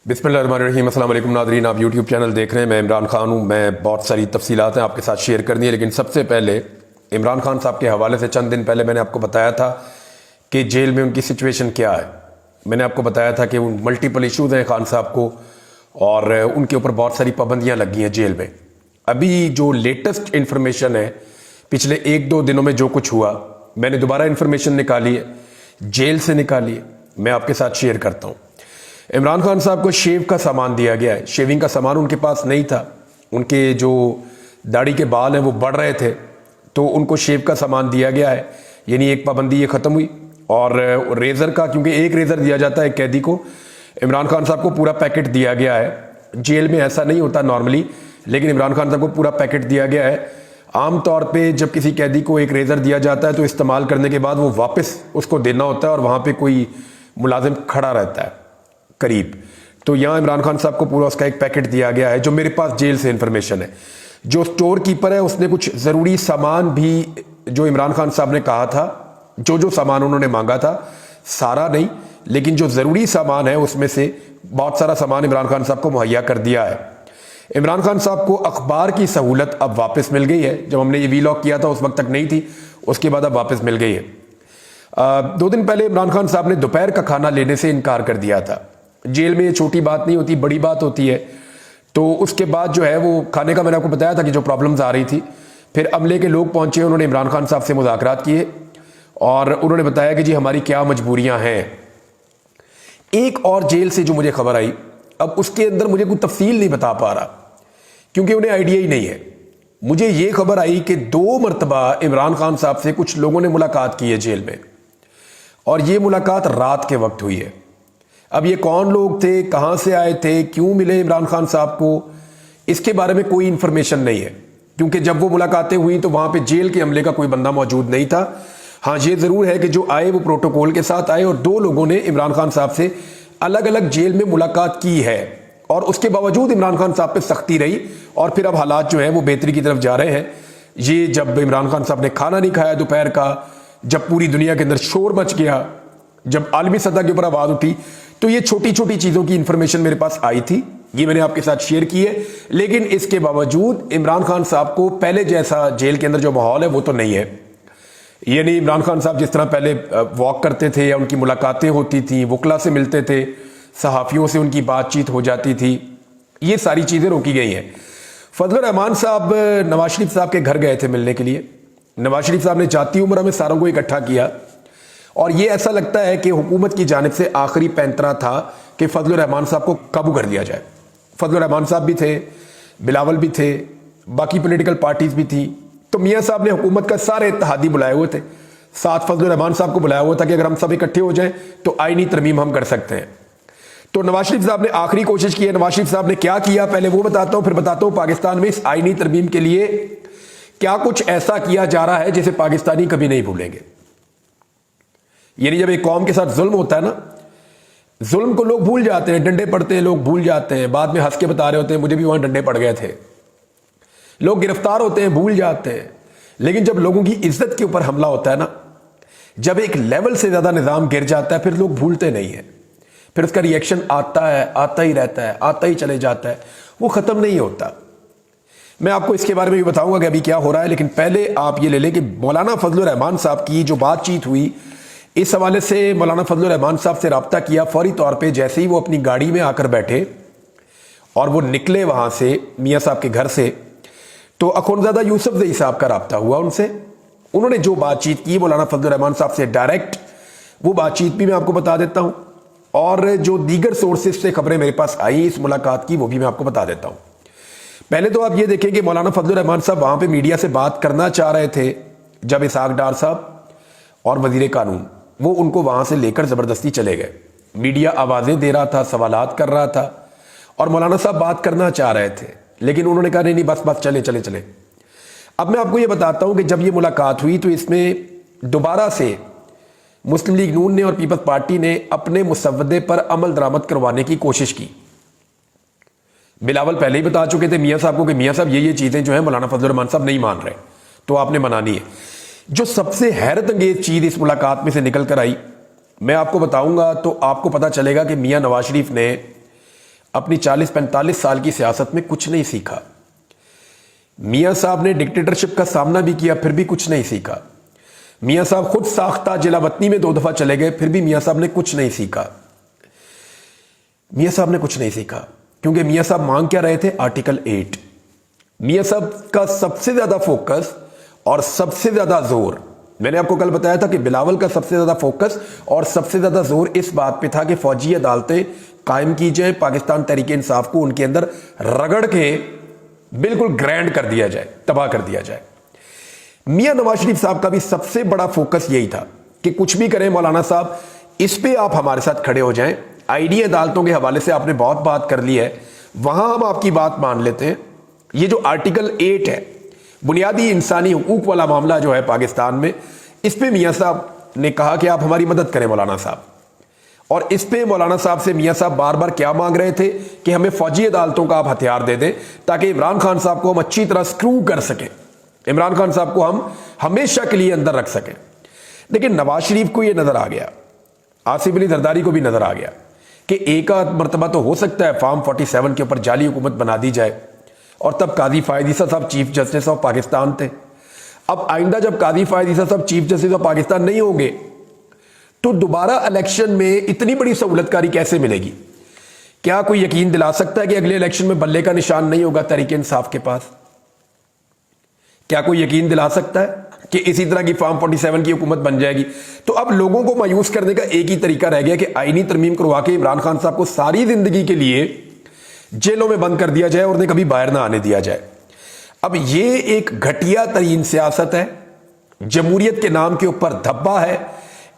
बिस्मिल्लाहिर्रहमानिर्रहीम। अस्सलाम वालेकुम नाज़रीन, आप यूट्यूब चैनल देख रहे हैं। मैं इमरान खान हूँ। मैं बहुत सारी तफसीलात हैं आपके साथ शेयर करनी है, लेकिन सबसे पहले इमरान खान साहब के हवाले से चंद दिन पहले मैंने आपको बताया था कि जेल में उनकी सिचुएशन क्या है। मैंने आपको बताया था कि मल्टीपल इशूज़ हैं खान साहब को और उनके ऊपर बहुत सारी पाबंदियाँ लगी हैं जेल में। अभी जो लेटेस्ट इन्फॉर्मेशन है, पिछले एक दो दिनों में जो कुछ हुआ, मैंने दोबारा इन्फॉर्मेशन निकाली है, जेल से निकाली है, मैं आपके साथ शेयर करता हूँ। इमरान खान साहब को शेव का सामान दिया गया है। शेविंग का सामान उनके पास नहीं था। उनके जो दाढ़ी के बाल हैं वो बढ़ रहे थे, तो उनको शेव का सामान दिया गया है। यानी एक पाबंदी ये ख़त्म हुई। और रेज़र का, क्योंकि एक रेज़र दिया जाता है कैदी को, इमरान खान साहब को पूरा पैकेट दिया गया है। जेल में ऐसा नहीं होता नॉर्मली, लेकिन इमरान खान साहब को पूरा पैकेट दिया गया है। आम तौर पे जब किसी कैदी को एक रेज़र दिया जाता है तो इस्तेमाल करने के बाद वो वापस उसको देना होता है और वहाँ पे कोई मुलाजिम खड़ा रहता है करीब। तो यहाँ इमरान खान साहब को पूरा उसका एक पैकेट दिया गया है, जो मेरे पास जेल से इन्फॉर्मेशन है। जो स्टोर कीपर है उसने कुछ ज़रूरी सामान भी, जो इमरान खान साहब ने कहा था, जो सामान उन्होंने मांगा था, सारा नहीं लेकिन जो ज़रूरी सामान है उसमें से बहुत सारा सामान इमरान खान साहब को मुहैया कर दिया है। इमरान खान साहब को अखबार की सहूलत अब वापस मिल गई है। जब हमने ये वीलॉग किया था उस वक्त तक नहीं थी, उसके बाद अब वापस मिल गई है। 2 दिन पहले इमरान खान साहब ने दोपहर का खाना लेने से इनकार कर दिया था। जेल में ये छोटी बात नहीं होती, बड़ी बात होती है। तो उसके बाद जो है वो खाने का, मैंने आपको बताया था कि जो प्रॉब्लम्स आ रही थी, फिर अमले के लोग पहुंचे, उन्होंने इमरान खान साहब से मुज़ाकरात किए और उन्होंने बताया कि जी हमारी क्या मजबूरियां हैं। एक और जेल से जो मुझे खबर आई, अब उसके अंदर मुझे कोई तफसील नहीं बता पा रहा क्योंकि उन्हें आइडिया ही नहीं है। मुझे ये खबर आई कि 2 मरतबा इमरान खान साहब से कुछ लोगों ने मुलाकात की है जेल में, और ये मुलाकात रात के वक्त हुई है। अब ये कौन लोग थे, कहाँ से आए थे, क्यों मिले इमरान खान साहब को, इसके बारे में कोई इन्फॉर्मेशन नहीं है, क्योंकि जब वो मुलाकातें हुई तो वहाँ पे जेल के अमले का कोई बंदा मौजूद नहीं था। हाँ, ये ज़रूर है कि जो आए वो प्रोटोकॉल के साथ आए, और 2 लोगों ने इमरान खान साहब से अलग अलग जेल में मुलाकात की है, और उसके बावजूद इमरान खान साहब पे सख्ती रही, और फिर अब हालात जो हैं वो बेहतरी की तरफ जा रहे हैं। ये जब इमरान खान साहब ने खाना नहीं खाया दोपहर का, जब पूरी दुनिया के अंदर शोर मच गया, जब आलमी सतह के ऊपर आवाज़ उठी, तो ये छोटी छोटी चीज़ों की इंफॉर्मेशन मेरे पास आई थी, ये मैंने आपके साथ शेयर की है। लेकिन इसके बावजूद इमरान खान साहब को पहले जैसा जेल के अंदर जो माहौल है वो तो नहीं है। ये नहीं, इमरान खान साहब जिस तरह पहले वॉक करते थे या उनकी मुलाकातें होती थी, वकला से मिलते थे, सहाफ़ियों से उनकी बातचीत हो जाती थी, ये सारी चीज़ें रोकी गई हैं। फजलुर रहमान साहब नवाज शरीफ साहब के घर गए थे मिलने के लिए। नवाज शरीफ साहब ने जाती उम्र में सारों को इकट्ठा किया, और ये ऐसा लगता है कि हुकूमत की जानिब से आखिरी पैंतरा था कि फजलुर रहमान साहब को काबू कर दिया जाए। फजलुर रहमान साहब भी थे, बिलावल भी थे, बाकी पॉलिटिकल पार्टीज भी थी। तो मियाँ साहब ने हुकूमत का सारे इत्तेहादी बुलाए हुए थे, साथ फजलुर रहमान साहब को बुलाया हुआ था कि अगर हम सब इकट्ठे हो जाएं तो आईनी तरमीम हम कर सकते हैं। तो नवाज शरीफ साहब ने आखिरी कोशिश की है। नवाज शरीफ साहब ने क्या किया पहले वो बताता हूँ, फिर बताता हूँ पाकिस्तान में इस आईनी तरमीम के लिए क्या कुछ ऐसा किया जा रहा है जिसे पाकिस्तानी कभी नहीं भूलेंगे। यानी जब एक कौम के साथ जुल्म होता है ना, जुल्म को लोग भूल जाते हैं, डंडे पड़ते हैं, लोग भूल जाते हैं, बाद में हंस के बता रहे होते हैं मुझे भी वहां डंडे पड़ गए थे। लोग गिरफ्तार होते हैं, भूल जाते हैं। लेकिन जब लोगों की इज्जत के ऊपर हमला होता है ना, जब एक लेवल से ज्यादा निजाम गिर जाता है, फिर लोग भूलते नहीं है, फिर उसका रिएक्शन आता है, आता ही रहता है, आता ही चले जाता है, वो खत्म नहीं होता। मैं आपको इसके बारे में भी बताऊंगा कि अभी क्या हो रहा है, लेकिन पहले आप ये ले लें कि मौलाना फजलुर रहमान साहब की जो बातचीत हुई, इस हवाले से मौलाना फजलुर रहमान साहब से रब्ता किया फौरी तौर पे। जैसे ही वो अपनी गाड़ी में आकर बैठे और वो निकले वहां से मियाँ साहब के घर से, तो अखुंज़ादा यूसुफ ज़ई साहब का रब्ता हुआ उनसे। उन्होंने जो बातचीत की मौलाना फजलुर रहमान साहब से डायरेक्ट, वो बातचीत भी मैं आपको बता देता हूँ, और जो दीगर सोर्सेज से खबरें मेरे पास आई इस मुलाकात की, वो भी मैं आपको बता देता हूँ। पहले तो आप ये देखें कि मौलाना फजलुर रहमान साहब वहां पर मीडिया से बात करना चाह रहे थे, जब इसहाक डार साहब और वजीर कानून वो उनको वहां से लेकर जबरदस्ती चले गए। मीडिया आवाजें दे रहा था, सवालात कर रहा था, और मौलाना साहब बात करना चाह रहे थे, लेकिन उन्होंने कहा नहीं बस बस चले चले चले। अब मैं आपको ये बताता हूं कि जब ये मुलाकात हुई तो इसमें दोबारा से मुस्लिम लीग नून ने और पीपल्स पार्टी ने अपने मुसव्वदे पर अमल दरामद करवाने की कोशिश की। बिलावल पहले ही बता चुके थे मियाँ साहब को कि मियाँ साहब ये चीजें जो है मौलाना फजलुर रहमान साहब नहीं मान रहे, तो आपने मनानी है। जो सबसे हैरत अंगेज चीज इस मुलाकात में से निकल कर आई, मैं आपको बताऊंगा तो आपको पता चलेगा कि मियाँ नवाज शरीफ ने अपनी 40-45 साल की सियासत में कुछ नहीं सीखा। मियां साहब ने डिक्टेटरशिप का सामना भी किया, फिर भी कुछ नहीं सीखा। मियां साहब खुद साख्ता जिलावतनी में 2 दफा चले गए, फिर भी मियां साहब ने कुछ नहीं सीखा। मियां साहब ने कुछ नहीं सीखा क्योंकि मियां साहब मांग क्या रहे थे? आर्टिकल 8। मियां साहब का सबसे ज्यादा फोकस और सबसे ज्यादा जोर, मैंने आपको कल बताया था कि बिलावल का सबसे ज्यादा फोकस और सबसे ज्यादा जोर इस बात पे था कि फौजी अदालतें कायम की जाए, पाकिस्तान तहरीक इंसाफ को उनके अंदर रगड़ के बिल्कुल ग्रैंड कर दिया जाए, तबाह कर दिया जाए। मियां नवाज शरीफ साहब का भी सबसे बड़ा फोकस यही था कि कुछ भी करें मौलाना साहब, इस पे आप हमारे साथ खड़े हो जाएं। आईडी अदालतों के हवाले से आपने बहुत बात कर ली है, वहां हम आपकी बात मान लेते हैं। ये जो आर्टिकल 8 है, बुनियादी इंसानी हुकूक वाला मामला जो है पाकिस्तान में, इस पे मियां साहब ने कहा कि आप हमारी मदद करें मौलाना साहब। और इस पे मौलाना साहब से मियां साहब बार बार क्या मांग रहे थे कि हमें फौजी अदालतों का आप हथियार दे दें ताकि इमरान खान साहब को हम अच्छी तरह स्क्रू कर सकें, इमरान खान साहब को हम हमेशा के लिए अंदर रख सकें। लेकिन नवाज शरीफ को यह नजर आ गया, आसिफ अली जरदारी को भी नजर आ गया कि एक आध मरतबा तो हो सकता है फार्म 47 के ऊपर जाली हुकूमत बना दी जाए, और तब काजी फायद ईसा साहब चीफ जस्टिस ऑफ पाकिस्तान थे। अब आइंदा जब काजी फायद ईसा साहब चीफ जस्टिस ऑफ पाकिस्तान नहीं होंगे तो दोबारा इलेक्शन में इतनी बड़ी सहूलतकारी कैसे मिलेगी? क्या कोई यकीन दिला सकता है कि अगले इलेक्शन में बल्ले का निशान नहीं होगा तहरीक इंसाफ के पास? क्या कोई यकीन दिला सकता है कि इसी तरह की फार्म 47 की हुकूमत बन जाएगी? तो अब लोगों को मायूस करने का एक ही तरीका रह गया कि आईनी तरमीम करवा के इमरान खान साहब को सारी जिंदगी के लिए जेलों में बंद कर दिया जाए और उन्हें कभी बाहर ना आने दिया जाए। अब ये एक घटिया तरीन सियासत है, जमहूरियत के नाम के ऊपर धब्बा है।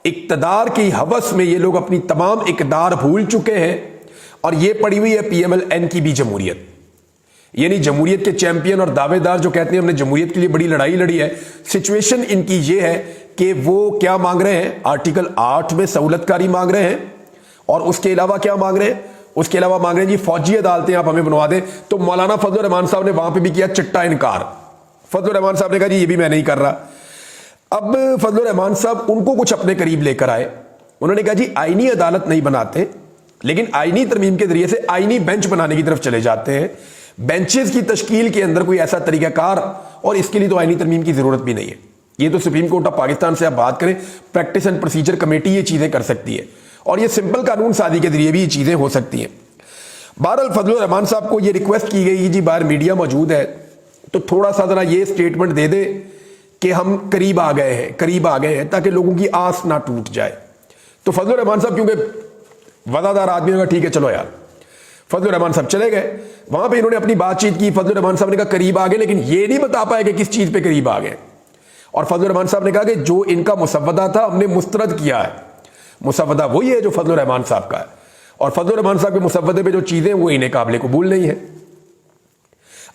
इक्तदार की हवस में ये लोग अपनी तमाम इकदार भूल चुके हैं, और ये पड़ी हुई है PMLN की भी जमहूरियत, यानी जमहूरियत के चैंपियन और दावेदार जो कहते हैं हमने जमहूरियत के लिए बड़ी लड़ाई लड़ी है। सिचुएशन इनकी ये है कि वो क्या मांग रहे हैं? आर्टिकल 8 में सहूलतकारी मांग रहे हैं, और उसके अलावा क्या मांग रहे हैं? उसके अलावा मांग रहे हैं जी फौजी अदालतें आप हमें बनवा दें। तो मौलाना फजल रहमान साहब ने वहां पे भी किया चिट्टा इनकार। फजल रहमान साहब ने कहा जी ये भी मैं नहीं कर रहा। अब फजल रहमान साहब उनको कुछ अपने करीब लेकर आए, उन्होंने कहा जी आईनी अदालत नहीं बनाते, लेकिन आईनी तरमीम के जरिए से आईनी बेंच बनाने की तरफ चले जाते हैं। बेंचेस की तश्कील के अंदर कोई ऐसा तरीकाकार, और इसके लिए तो आईनी तरमीम की जरूरत भी नहीं है। ये तो सुप्रीम कोर्ट ऑफ पाकिस्तान से आप बात करें, प्रैक्टिस एंड प्रोसीजर कमेटी ये चीजें कर सकती है, और ये सिंपल कानून साजी के जरिए भी ये चीजें हो सकती हैं। बहरहाल फजल रहमान साहब को ये रिक्वेस्ट की गई जी बाहर मीडिया मौजूद है तो थोड़ा सा जरा ये स्टेटमेंट दे दे कि हम करीब आ गए हैं, करीब आ गए हैं, ताकि लोगों की आस ना टूट जाए। तो फजल रहमान साहब क्योंकि वफादार आदमी होगा, ठीक है चलो यार, फजल रहमान साहब चले गए। वहां पे इन्होंने अपनी बातचीत की, फजल रहमान साहब ने कहा करीब आ गए, लेकिन ये नहीं बता पाए कि किस चीज पे करीब आ गए। और फजल रहमान साहब ने कहा कि जो इनका मुसव्वदा था हमने मुस्तरद किया है। मुसव्वदा वही है जो फजल रहमान साहब का है, और फजल रहमान साहब के मुसव्वदे पे जो चीजें वो इन्हें काबिल कबूल नहीं है।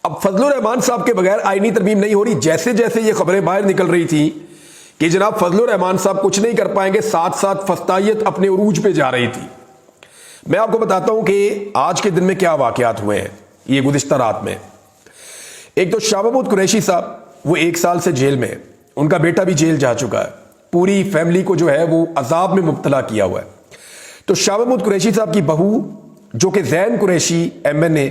अब फजल रहमान साहब के बगैर आईनी तरमीम नहीं हो रही। जैसे जैसे ये खबरें बाहर निकल रही थी कि जनाब फजल रहमान साहब कुछ नहीं कर पाएंगे, साथ साथ फस्तायत अपने उरूज पे जा रही थी। मैं आपको बताता हूं कि आज के दिन में क्या वाकयात हुए हैं ये गुज़िश्ता रात में। एक तो शाह महमूद कुरैशी साहब वो 1 साल से जेल में है, उनका बेटा भी जेल जा चुका है, पूरी फैमिली को जो है वो अजाब में मुब्तला किया हुआ है। तो शाह महमूद कुरैशी साहब की बहू जो कि जैन कुरैशी MNA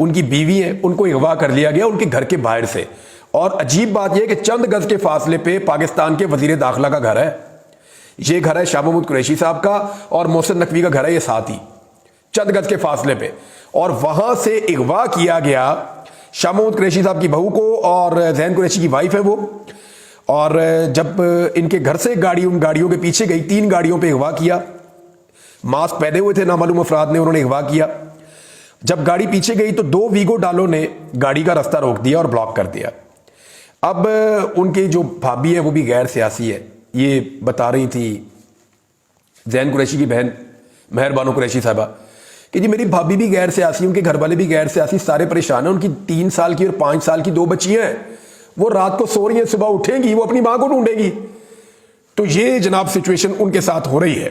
उनकी बीवी है, उनको अगवा कर लिया गया उनके घर के बाहर से। और अजीब बात यह कि चंद गज के फासले पे पाकिस्तान के वजीर दाखिला का घर है। ये घर है शाह महमूद कुरैशी साहब का, और मोहसिन नकवी का घर है ये साथ ही, चंद गज के फासले पे। और वहां से अगवा किया गया शाह महमूद कुरैशी साहब की बहू को, और जैन कुरैशी की वाइफ है वो। और जब इनके घर से गाड़ी उन गाड़ियों के पीछे गई, 3 गाड़ियों पे अगवा किया, मास्क पहने हुए थे नामालूम अफराद ने, उन्होंने अगवा किया। जब गाड़ी पीछे गई तो 2 वीगो डालों ने गाड़ी का रास्ता रोक दिया और ब्लॉक कर दिया। अब उनकी जो भाभी है वो भी गैर सियासी है, ये बता रही थी जैन कुरैशी की बहन मेहर बानो कुरैशी साहबा कि जी मेरी भाभी भी गैर सियासी, उनके घर वाले भी गैर सियासी, सारे परेशान हैं। उनकी 3 साल की और 5 साल की 2 बच्चियां हैं, वो रात को सो रही हैं, सुबह उठेंगी वो अपनी मां को ढूंढेगी। तो ये जनाब सिचुएशन उनके साथ हो रही है।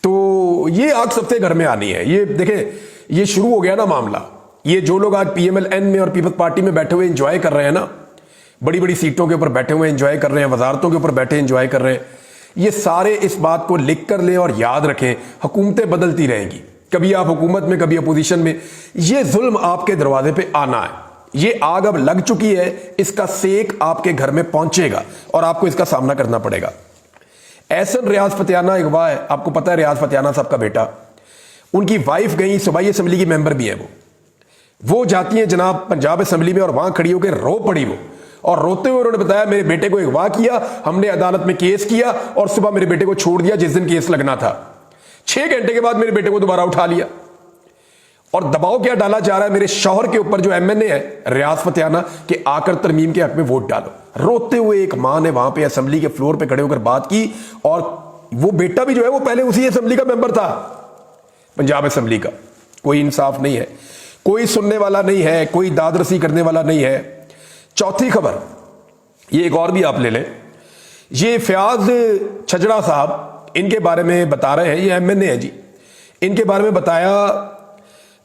तो ये आग सबसे घर में आनी है। ये देखें, ये शुरू हो गया ना मामला। ये जो लोग आज PMLN में और पीपल्स पार्टी में बैठे हुए एंजॉय कर रहे हैं ना, बड़ी बड़ी सीटों के ऊपर बैठे हुए एंजॉय कर रहे हैं, वजारतों के ऊपर बैठे एंजॉय कर रहे हैं, ये सारे इस बात को लिख कर लें और याद रखें, हुकूमतें बदलती रहेंगी, کبھی آپ حکومت میں کبھی اپوزیشن میں. یہ ظلم آپ کے دروازے پہ آنا ہے. یہ آگ اب لگ چکی ہے, اس کا سیک آپ کے گھر میں پہنچے گا اور آپ کو اس کا سامنا کرنا پڑے گا. احسن ریاض فتیانہ اغوا ہے, آپ کو پتا ہے ریاض فتیانہ صاحب کا بیٹا, ان کی وائف گئی, صوبائی اسمبلی کی ممبر بھی ہیں وہ جاتی ہیں جناب پنجاب اسمبلی میں اور وہاں کھڑی ہو کے رو پڑی وہ, اور روتے ہوئے انہوں نے بتایا میرے بیٹے کو اغوا کیا, ہم نے عدالت میں کیس کیا اور صبح میرے بیٹے کو چھوڑ دیا جس دن کیس لگنا تھا. 6 گھنٹے کے بعد میرے بیٹے کو دوبارہ اٹھا لیا. اور دباؤ کیا ڈالا جا رہا ہے میرے شوہر کے اوپر جو ایم این اے ہے ریاض فتیانہ, کہ آ کر ترمیم کے حق میں ووٹ ڈالو. روتے ہوئے ایک ماں نے وہاں پہ اسمبلی کے فلور پہ کھڑے ہو کر بات کی, اور وہ بیٹا بھی جو ہے وہ پہلے اسی اسمبلی کا ممبر تھا, پنجاب اسمبلی کا. کوئی انصاف نہیں ہے, کوئی سننے والا نہیں ہے, کوئی داد رسی کرنے والا نہیں ہے. چوتھی خبر, یہ ایک اور بھی آپ لے لیں, یہ فیاض چھجڑا صاحب, ان کے بارے میں بتا رہے ہیں, یہ ایم این اے ہے جی, ان کے بارے میں بتایا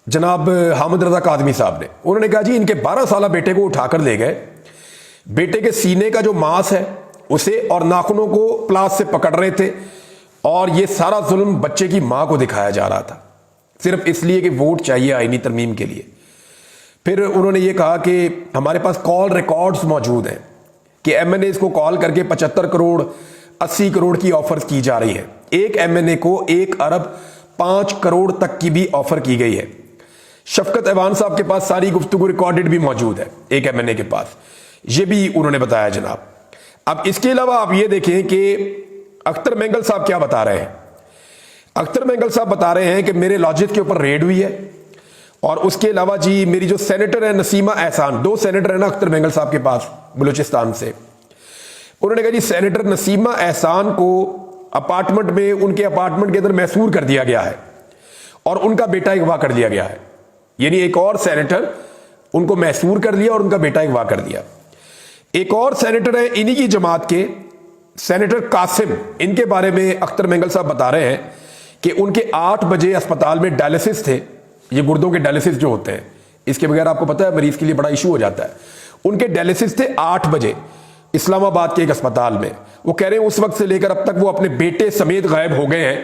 جناب حامد رضا کاظمی صاحب نے. انہوں نے کہا جی ان کے 12 سالہ بیٹے کو اٹھا کر لے گئے, بیٹے کے سینے کا جو ماس ہے اسے اور ناخنوں کو پلاس سے پکڑ رہے تھے, اور یہ سارا ظلم بچے کی ماں کو دکھایا جا رہا تھا صرف اس لیے کہ ووٹ چاہیے آئینی ترمیم کے لیے. پھر انہوں نے یہ کہا کہ ہمارے پاس کال ریکارڈز موجود ہیں کہ ایم این اے کو کال کر کے 75 کروڑ 80 کروڑ کی آفرز کی جا رہی ہیں. ایک ایم این اے کو 1 ارب 5 کروڑ تک کی بھی آفر کی گئی ہے. شفقت ایوان صاحب کے پاس ساری گفتگو ریکارڈڈ بھی موجود ہے ایک ایم این اے کے پاس, یہ بھی انہوں نے بتایا جناب. اب اس کے علاوہ آپ یہ دیکھیں کہ اختر مینگل صاحب کیا بتا رہے ہیں. اختر مینگل صاحب بتا رہے ہیں کہ میرے لاجک کے اوپر ریڈ ہوئی ہے, اور اس کے علاوہ جی میری جو سینیٹر ہے نسیمہ احسان, 2 سینیٹر ہیں نا اختر مینگل صاحب کے پاس بلوچستان سے, انہوں نے کہا جی سینیٹر نسیمہ احسان کو اپارٹمنٹ میں ان کے اپارٹمنٹ کے اندر محصور کر دیا گیا ہے اور ان کا بیٹا اغوا کر لیا گیا ہے. یعنی ایک اور سینیٹر ان کو محصور کر لیا اور ان کا بیٹا اغوا کر دیا. ایک اور سینیٹر ہے انہی کی جماعت کے سینیٹر قاسم, ان کے بارے میں اختر مینگل صاحب بتا رہے ہیں کہ ان کے 8 بجے اسپتال میں ڈائلسس تھے, یہ گردوں کے ڈائلسس جو ہوتے ہیں, اس کے بغیر آپ کو پتا ہے مریض کے لیے بڑا ایشو ہو جاتا ہے. ان کے ڈائلسس تھے 8 بجے اسلام آباد کے ایک اسپتال میں. وہ کہہ رہے ہیں اس وقت سے لے کر اب تک وہ اپنے بیٹے سمیت غائب ہو گئے ہیں.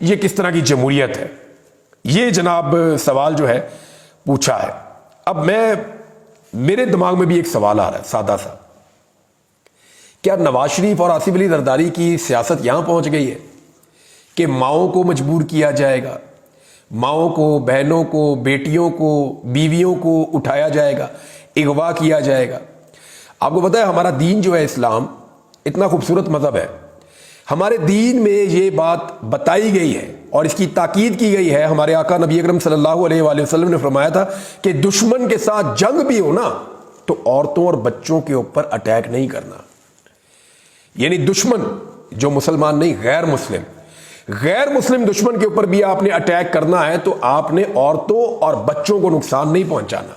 یہ کس طرح کی جمہوریت ہے؟ یہ جناب سوال جو ہے پوچھا ہے. اب میرے دماغ میں بھی ایک سوال آ رہا ہے سادہ سا, کیا نواز شریف اور آصف علی زرداری کی سیاست یہاں پہنچ گئی ہے کہ ماؤں کو مجبور کیا جائے گا, ماؤں کو, بہنوں کو, بیٹیوں کو, بیویوں کو اٹھایا جائے گا, اغوا کیا جائے گا؟ آپ کو پتا ہے ہمارا دین جو ہے اسلام اتنا خوبصورت مذہب ہے, ہمارے دین میں یہ بات بتائی گئی ہے اور اس کی تاکید کی گئی ہے. ہمارے آقا نبی اکرم صلی اللہ علیہ وآلہ وسلم نے فرمایا تھا کہ دشمن کے ساتھ جنگ بھی ہو نا تو عورتوں اور بچوں کے اوپر اٹیک نہیں کرنا. یعنی دشمن جو مسلمان نہیں, غیر مسلم دشمن کے اوپر بھی آپ نے اٹیک کرنا ہے تو آپ نے عورتوں اور بچوں کو نقصان نہیں پہنچانا.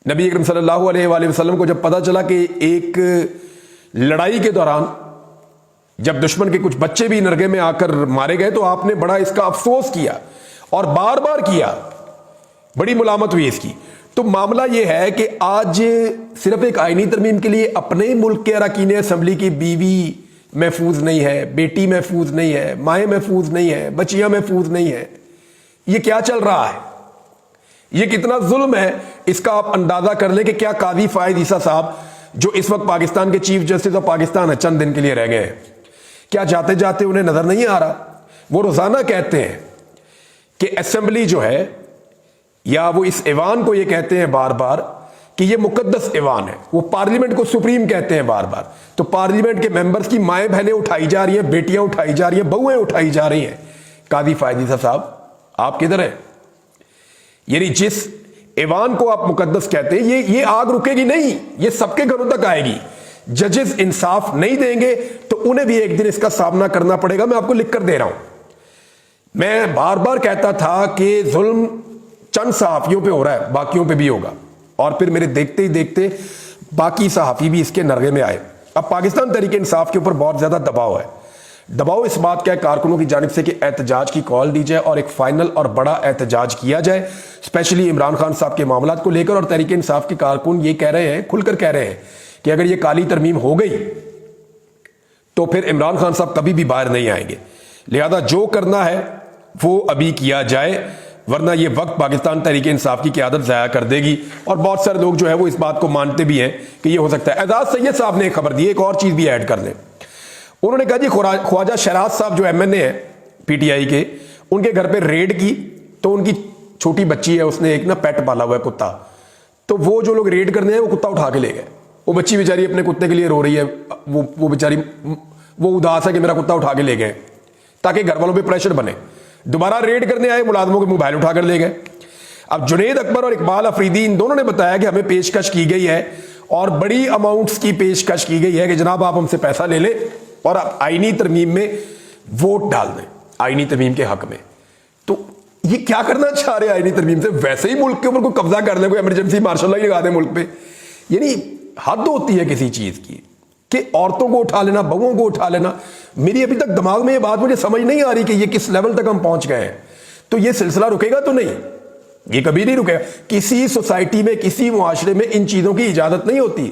نبی اکرم صلی اللہ علیہ وآلہ وسلم کو جب پتا چلا کہ ایک لڑائی کے دوران جب دشمن کے کچھ بچے بھی نرگے میں آ کر مارے گئے تو آپ نے بڑا اس کا افسوس کیا اور بار بار کیا, بڑی ملامت ہوئی اس کی. تو معاملہ یہ ہے کہ آج صرف ایک آئینی ترمیم کے لیے اپنے ملک کے اراکین اسمبلی کی بیوی محفوظ نہیں ہے, بیٹی محفوظ نہیں ہے, مائیں محفوظ نہیں ہے, بچیاں محفوظ نہیں ہے. یہ کیا چل رہا ہے, یہ کتنا ظلم ہے, اس کا آپ اندازہ کر لیں کہ کیا قاضی فائز عیسیٰ صاحب جو اس وقت پاکستان کے چیف جسٹس آف پاکستان ہے, چند دن کے لیے رہ گئے ہیں, کیا جاتے جاتے انہیں نظر نہیں آ رہا؟ وہ روزانہ کہتے ہیں کہ اسمبلی جو ہے, یا وہ اس ایوان کو یہ کہتے ہیں بار بار کہ یہ مقدس ایوان ہے, وہ پارلیمنٹ کو سپریم کہتے ہیں بار بار. تو پارلیمنٹ کے ممبرز کی مائیں بہنیں اٹھائی جا رہی ہیں, بیٹیاں اٹھائی جا رہی ہیں, بہویں اٹھائی جا رہی ہیں. قاضی فائز عیسیٰ صاحب آپ کدھر ہیں؟ یعنی جس ایوان کو آپ مقدس کہتے ہیں یہ آگ رکے گی نہیں, یہ سب کے گھروں تک آئے گی. ججز انصاف نہیں دیں گے تو انہیں بھی ایک دن اس کا سامنا کرنا پڑے گا. میں آپ کو لکھ کر دے رہا ہوں, میں بار بار کہتا تھا کہ ظلم چند صحافیوں پہ ہو رہا ہے, باقیوں پہ بھی ہوگا, اور پھر میرے دیکھتے ہی دیکھتے باقی صحافی بھی اس کے نرغے میں آئے. اب پاکستان تحریک انصاف کے اوپر بہت زیادہ دباؤ ہے. دباؤ اس بات کا ہے کارکنوں کی جانب سے کہ احتجاج کی کال دی جائے اور ایک فائنل اور بڑا احتجاج کیا جائے, اسپیشلی عمران خان صاحب کے معاملات کو لے کر. اور تحریک انصاف کے کارکن یہ کہہ رہے ہیں, کھل کر کہہ رہے ہیں کہ اگر یہ کالی ترمیم ہو گئی تو پھر عمران خان صاحب کبھی بھی باہر نہیں آئیں گے. لہذا جو کرنا ہے وہ ابھی کیا جائے، ورنہ یہ وقت پاکستان تحریک انصاف کی قیادت ضائع کر دے گی۔ اور بہت سارے لوگ جو ہے وہ اس بات کو مانتے بھی ہیں کہ یہ ہو سکتا ہے۔ اعزاز سید صاحب نے ایک خبر دی، ایک اور چیز بھی ایڈ کر لیں۔ انہوں نے کہا جی خواجہ شہراز صاحب جو ایم این اے ہیں پی ٹی آئی کے، ان کے گھر پہ ریڈ کی تو ان کی چھوٹی بچی ہے، اس نے ایک پیٹ پالا ہوا ہے کتا، تو وہ جو لوگ ریڈ کرنے ہیں وہ کتا اٹھا کے لے گئے۔ وہ بچی بیچاری اپنے کتے کے لیے رو رہی ہے، وہ بیچاری وہ اداس ہے کہ میرا کتا اٹھا کے لے گئے، تاکہ گھر والوں پہ پریشر بنے۔ دوبارہ ریڈ کرنے آئے، ملازموں کے موبائل اٹھا کر لے گئے۔ اب جنید اکبر اور اقبال افریدی ان دونوں نے بتایا کہ ہمیں پیشکش کی گئی ہے، اور بڑی اماؤنٹس کی پیشکش کی گئی ہے کہ جناب آپ ہم سے پیسہ لے لیں اور آپ آئینی ترمیم میں ووٹ ڈال دیں، آئینی ترمیم کے حق میں۔ تو یہ کیا کرنا چاہ رہے ہیں آئینی ترمیم سے؟ ویسے ہی ملک کے اوپر کوئی قبضہ کر لیں، کوئی ایمرجنسی مارشل لا لگا دیں ملک پہ۔ یعنی حد ہوتی ہے کسی چیز کی کہ عورتوں کو اٹھا لینا، بہوؤں کو اٹھا لینا۔ میری ابھی تک دماغ میں یہ بات مجھے سمجھ نہیں آ رہی کہ یہ کس لیول تک ہم پہنچ گئے ہیں۔ تو یہ سلسلہ رکے گا تو نہیں، یہ کبھی نہیں رکے گا۔ کسی سوسائٹی میں، کسی معاشرے میں ان چیزوں کی اجازت نہیں ہوتی۔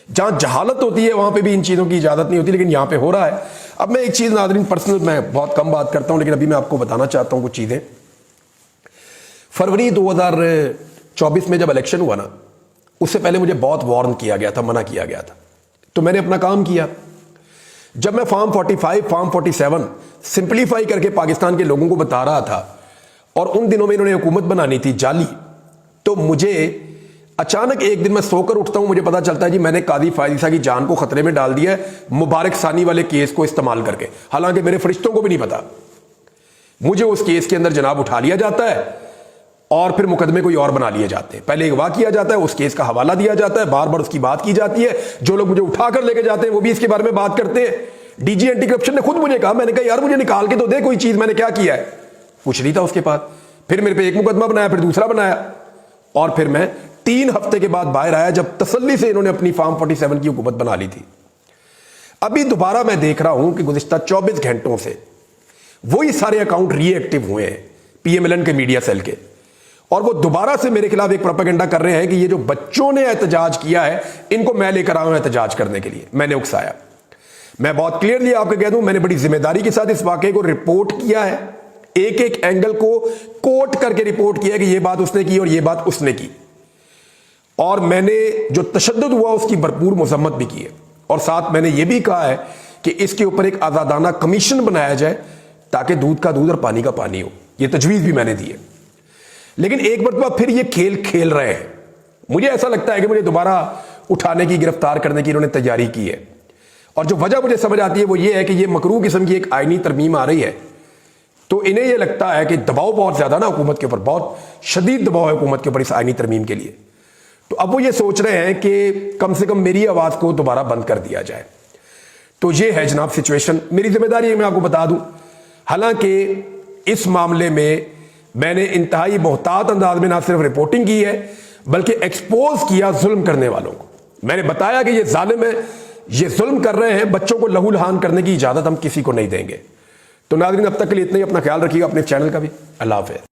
جہاں جہالت ہوتی ہے وہاں پہ بھی ان چیزوں کی اجازت نہیں ہوتی، لیکن یہاں پہ ہو رہا ہے۔ اب میں ایک چیز ناظرین پرسنل، میں بہت کم بات کرتا ہوں لیکن ابھی میں آپ کو بتانا چاہتا ہوں کچھ چیزیں۔ فروری 2024 میں جب الیکشن ہوا نا، اس سے پہلے مجھے بہت وارن کیا گیا تھا، منع کیا گیا تھا، تو میں نے اپنا کام کیا۔ جب میں فارم 45 فارم 47 سمپلیفائی کر کے پاکستان کے لوگوں کو بتا رہا تھا، اور ان دنوں میں انہوں نے حکومت بنانی تھی جعلی، تو مجھے اچانک ایک دن میں سو کر اٹھتا ہوں، مجھے پتا چلتا ہے جی میں نے قاضی فائز عیسیٰ کی جان کو خطرے میں ڈال دیا ہے مبارک ثانی والے کیس کو استعمال کر کے، حالانکہ میرے فرشتوں کو بھی نہیں پتا۔ مجھے اس کیس کے اندر جناب اٹھا لیا جاتا ہے اور پھر مقدمے کوئی اور بنا لیے جاتے ہیں، پہلے اغوا کیا جاتا ہے، اس کیس کا حوالہ دیا جاتا ہے، بار بار اس کی بات کی جاتی ہے، جو لوگ مجھے اٹھا کر لے کے جاتے ہیں وہ بھی اس کے بارے میں بات کرتے ہیں۔ ڈی جی اینٹی کرپشن نے خود مجھے کہا، میں نے کہا یار مجھے نکال کے تو دے کوئی چیز، میں نے کیا کیا ہے؟ کچھ نہیں تھا اس کے پاس۔ پھر میرے پہ ایک مقدمہ بنایا، پھر دوسرا بنایا، اور پھر میں 3 ہفتے کے بعد باہر آیا جب تسلی سے انہوں نے اپنی فارم 47 کی حکومت بنا لی تھی۔ ابھی دوبارہ میں دیکھ رہا ہوں کہ گزشتہ 24 گھنٹوں سے وہی سارے اکاؤنٹ ری ایکٹیو ہوئے ہیں پی ایم ایل این کے میڈیا سیل کے، اور وہ دوبارہ سے میرے خلاف ایک پروپیگنڈا کر رہے ہیں کہ یہ جو بچوں نے احتجاج کیا ہے ان کو میں لے کر آؤں احتجاج کرنے کے لیے، میں نے اکسایا۔ میں بہت کلیئرلی آپ کو کہہ دوں، میں نے بڑی ذمہ داری کے ساتھ اس واقعے کو رپورٹ کیا ہے، ایک ایک اینگل کو کوٹ کر کے رپورٹ کیا ہے کہ یہ بات اس نے کی اور یہ بات اس نے کی، اور میں نے جو تشدد ہوا اس کی بھرپور مذمت بھی کی ہے، اور ساتھ میں نے یہ بھی کہا ہے کہ اس کے اوپر ایک آزادانہ کمیشن بنایا جائے تاکہ دودھ کا دودھ اور پانی کا پانی ہو، یہ تجویز بھی میں نے دی ہے۔ لیکن ایک مرتبہ پھر یہ کھیل کھیل رہے ہیں، مجھے ایسا لگتا ہے کہ مجھے دوبارہ اٹھانے کی، گرفتار کرنے کی انہوں نے تیاری کی ہے، اور جو وجہ مجھے سمجھ آتی ہے وہ یہ ہے کہ یہ مکروہ قسم کی ایک آئینی ترمیم آ رہی ہے، تو انہیں یہ لگتا ہے کہ دباؤ بہت زیادہ نا حکومت کے اوپر، بہت شدید دباؤ ہے حکومت کے اوپر اس آئینی ترمیم کے لیے، تو اب وہ یہ سوچ رہے ہیں کہ کم سے کم میری آواز کو دوبارہ بند کر دیا جائے۔ تو یہ ہے جناب سچویشن، میری ذمہ داری ہے میں آپ کو بتا دوں۔ حالانکہ اس معاملے میں نے انتہائی محتاط انداز میں نہ صرف رپورٹنگ کی ہے بلکہ ایکسپوز کیا ظلم کرنے والوں کو۔ میں نے بتایا کہ یہ ظالم ہے، یہ ظلم کر رہے ہیں، بچوں کو لہو لہان کرنے کی اجازت ہم کسی کو نہیں دیں گے۔ تو ناظرین اب تک کے لیے اتنا ہی، اپنا خیال رکھیے گا، اپنے چینل کا بھی۔ اللہ حافظ۔